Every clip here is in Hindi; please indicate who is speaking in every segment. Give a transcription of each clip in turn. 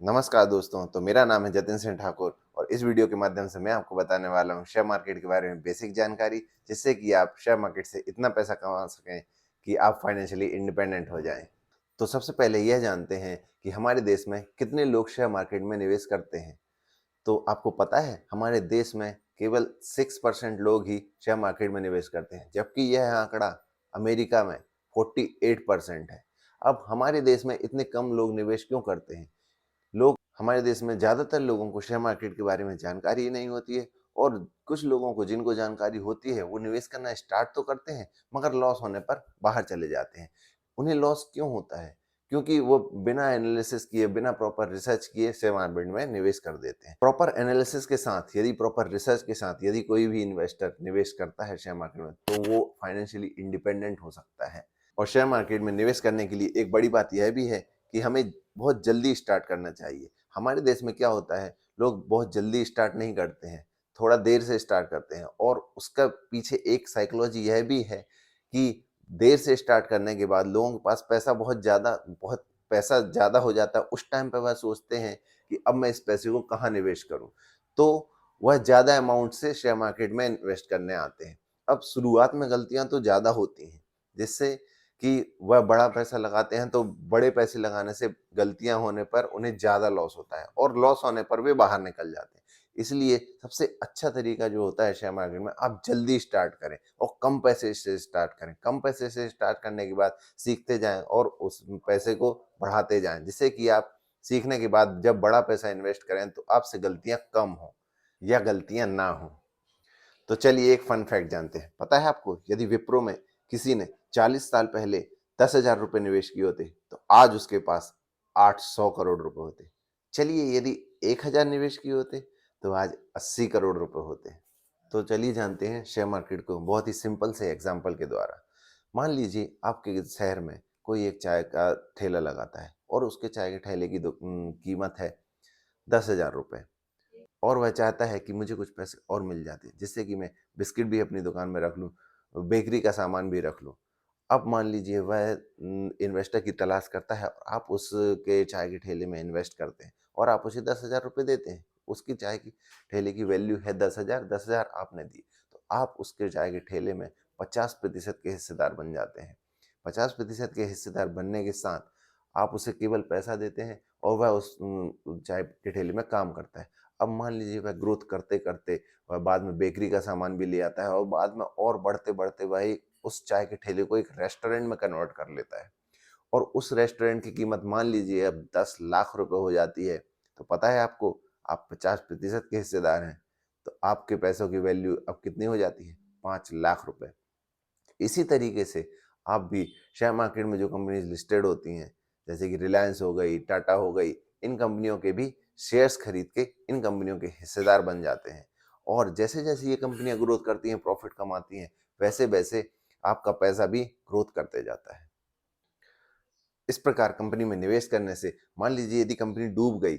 Speaker 1: नमस्कार दोस्तों। तो मेरा नाम है जतिन सिंह ठाकुर और इस वीडियो के माध्यम से मैं आपको बताने वाला हूँ शेयर मार्केट के बारे में बेसिक जानकारी, जिससे कि आप शेयर मार्केट से इतना पैसा कमा सकें कि आप फाइनेंशियली इंडिपेंडेंट हो जाएं। तो सबसे पहले यह जानते हैं कि हमारे देश में कितने लोग शेयर मार्केट में निवेश करते हैं। तो आपको पता है हमारे देश में केवल 6% लोग ही शेयर मार्केट में निवेश करते हैं, जबकि यह आंकड़ा अमेरिका में 48% है। अब हमारे देश में इतने कम लोग निवेश क्यों करते हैं? लोग हमारे देश में ज़्यादातर लोगों को शेयर मार्केट के बारे में जानकारी ही नहीं होती है, और कुछ लोगों को जिनको जानकारी होती है वो निवेश करना स्टार्ट तो करते हैं, मगर लॉस होने पर बाहर चले जाते हैं। उन्हें लॉस क्यों होता है? क्योंकि वो बिना एनालिसिस किए, बिना प्रॉपर रिसर्च किए शेयर मार्केट में निवेश कर देते हैं। प्रॉपर एनालिसिस के साथ, यदि प्रॉपर रिसर्च के साथ यदि कोई भी इन्वेस्टर निवेश करता है शेयर मार्केट में, तो वो फाइनेंशियली इंडिपेंडेंट हो सकता है। और शेयर मार्केट में निवेश करने के लिए एक बड़ी बात यह भी है कि हमें बहुत जल्दी स्टार्ट करना चाहिए। हमारे देश में क्या होता है, लोग बहुत जल्दी स्टार्ट नहीं करते हैं, थोड़ा देर से स्टार्ट करते हैं, और उसका पीछे एक साइकोलॉजी यह भी है कि देर से स्टार्ट करने के बाद लोगों के पास बहुत पैसा ज़्यादा हो जाता है। उस टाइम पे वह सोचते हैं कि अब मैं इस पैसे को कहाँ निवेश करूँ? तो वह ज़्यादा अमाउंट से शेयर मार्केट में इन्वेस्ट करने आते हैं। अब शुरुआत में गलतियाँ तो ज़्यादा होती हैं, जिससे कि वह बड़ा पैसा लगाते हैं, तो बड़े पैसे लगाने से गलतियां होने पर उन्हें ज़्यादा लॉस होता है, और लॉस होने पर वे बाहर निकल जाते हैं। इसलिए सबसे अच्छा तरीका जो होता है शेयर मार्केट में, आप जल्दी स्टार्ट करें और कम पैसे से स्टार्ट करें। कम पैसे से स्टार्ट करने के बाद सीखते जाएं और उस पैसे को बढ़ाते जाएं, जिससे कि आप सीखने के बाद जब बड़ा पैसा इन्वेस्ट करें तो आपसे गलतियां कम हो या गलतियां ना हो। तो चलिए एक फन फैक्ट जानते हैं। पता है आपको, यदि विप्रो में किसी ने 40 साल पहले 10,000 रुपए निवेश किए होते तो आज उसके पास 800 करोड़ रुपए होते। चलिए यदि 1,000 निवेश किए होते तो आज 80 करोड़ रुपए होते। तो चलिए जानते हैं शेयर मार्केट को बहुत ही सिंपल से एग्जाम्पल के द्वारा। मान लीजिए आपके शहर में कोई एक चाय का ठेला लगाता है, और उसके चाय के ठेले की कीमत है 10,000 रुपए, और वह चाहता है कि मुझे कुछ पैसे और मिल जाते जिससे कि मैं बिस्किट भी अपनी दुकान में रख लूँ, बेकरी का सामान भी रख लूँ। अब मान लीजिए वह इन्वेस्टर की तलाश करता है, और आप उसके चाय के ठेले में इन्वेस्ट करते हैं और आप उसे 10,000 रुपये देते हैं। उसकी चाय की ठेले की वैल्यू है 10,000, 10,000 आपने दी, तो आप उसके चाय के ठेले में 50% के हिस्सेदार बन जाते हैं। 50% के हिस्सेदार बनने के साथ आप उसे केवल पैसा देते हैं, और वह उस चाय के ठेले में काम करता है। अब मान लीजिए वह ग्रोथ करते करते वह बाद में बेकरी का सामान भी ले आता है, और बाद में और बढ़ते बढ़ते वह उस चाय के ठेले को एक रेस्टोरेंट में कन्वर्ट कर लेता है, और उस रेस्टोरेंट की कीमत मान लीजिए अब 10 लाख रुपए हो जाती है। तो पता है आपको, आप 50% के हिस्सेदार हैं, तो आपके पैसों की वैल्यू अब कितनी हो जाती है? 5 लाख रुपए। इसी तरीके से आप भी शेयर मार्केट में जो कंपनीज लिस्टेड होती हैं, जैसे कि रिलायंस हो गई, टाटा हो गई, इन कंपनियों के भी शेयर्स खरीद के इन कंपनियों के हिस्सेदार बन जाते हैं। और जैसे जैसे ये कंपनियां ग्रोथ करती हैं, प्रॉफिट कमाती हैं, वैसे वैसे आपका पैसा भी ग्रोथ करते जाता है। इस प्रकार कंपनी में निवेश करने से मान लीजिए यदि कंपनी डूब गई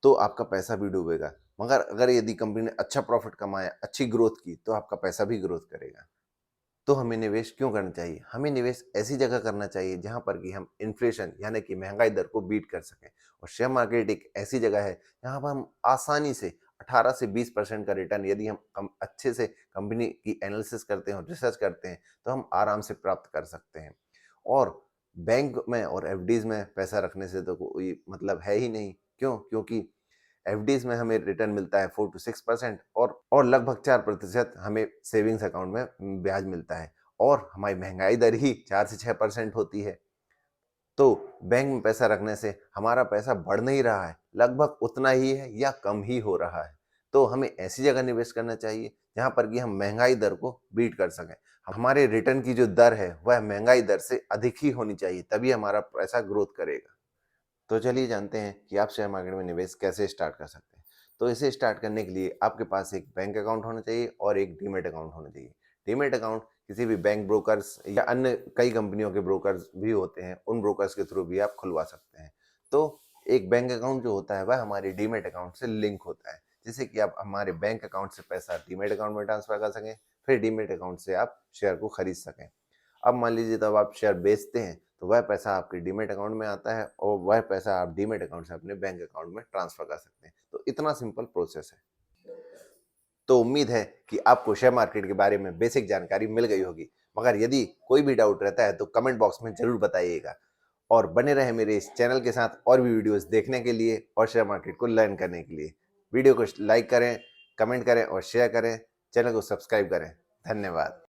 Speaker 1: तो आपका पैसा भी डूबेगा, मगर अगर यदि कंपनी ने अच्छा प्रॉफिट कमाया, अच्छी ग्रोथ की, तो आपका पैसा भी ग्रोथ करेगा। तो हमें निवेश क्यों करना चाहिए? हमें निवेश ऐसी जगह करना चाहिए जहाँ पर कि हम इन्फ्लेशन यानी कि महँगाई दर को बीट कर सकें, और शेयर मार्केट एक ऐसी जगह है जहाँ पर हम आसानी से 18 से 20% का रिटर्न, यदि हम अच्छे से कंपनी की एनालिसिस करते हैं और रिसर्च करते हैं, तो हम आराम से प्राप्त कर सकते हैं। और बैंक में और एफडीज़ में पैसा रखने से तो कोई मतलब है ही नहीं। क्यों? क्योंकि एफडीज में हमें रिटर्न मिलता है 4 to 6%, और लगभग 4% हमें सेविंग्स अकाउंट में ब्याज मिलता है, और हमारी महंगाई दर ही 4 से 6% होती है। तो बैंक में पैसा रखने से हमारा पैसा बढ़ नहीं रहा है, लगभग उतना ही है या कम ही हो रहा है। तो हमें ऐसी जगह निवेश करना चाहिए जहां पर कि हम महंगाई दर को बीट कर सकें। हमारे रिटर्न की जो दर है वह महंगाई दर से अधिक ही होनी चाहिए, तभी हमारा पैसा ग्रोथ करेगा। तो चलिए जानते हैं कि आप शेयर मार्केट में निवेश कैसे स्टार्ट कर सकते हैं। तो इसे स्टार्ट करने के लिए आपके पास एक बैंक अकाउंट होना चाहिए और एक डीमैट अकाउंट होना चाहिए। डीमैट अकाउंट किसी भी बैंक ब्रोकर्स या अन्य कई कंपनियों के ब्रोकर्स भी होते हैं, उन ब्रोकर्स के थ्रू भी आप खुलवा सकते हैं। तो एक बैंक अकाउंट जो होता है वह हमारे डीमैट अकाउंट से लिंक होता है, जिससे कि आप हमारे बैंक अकाउंट से पैसा डीमैट अकाउंट में ट्रांसफर कर सकें, फिर डीमैट अकाउंट से आप शेयर को खरीद सकें। अब मान लीजिए तब आप शेयर बेचते हैं, तो वह पैसा आपके डीमेट अकाउंट में आता है और वह पैसा आप डीमेट अकाउंट से अपने बैंक अकाउंट में ट्रांसफर कर सकते हैं। तो इतना सिंपल प्रोसेस है। तो उम्मीद है कि आपको शेयर मार्केट के बारे में बेसिक जानकारी मिल गई होगी, मगर यदि कोई भी डाउट रहता है तो कमेंट बॉक्स में जरूर बताइएगा और बने रहे मेरे इस चैनल के साथ और भी वीडियोस देखने के लिए और शेयर मार्केट को लर्न करने के लिए। वीडियो को लाइक करें, कमेंट करें और शेयर करें, चैनल को सब्सक्राइब करें। धन्यवाद।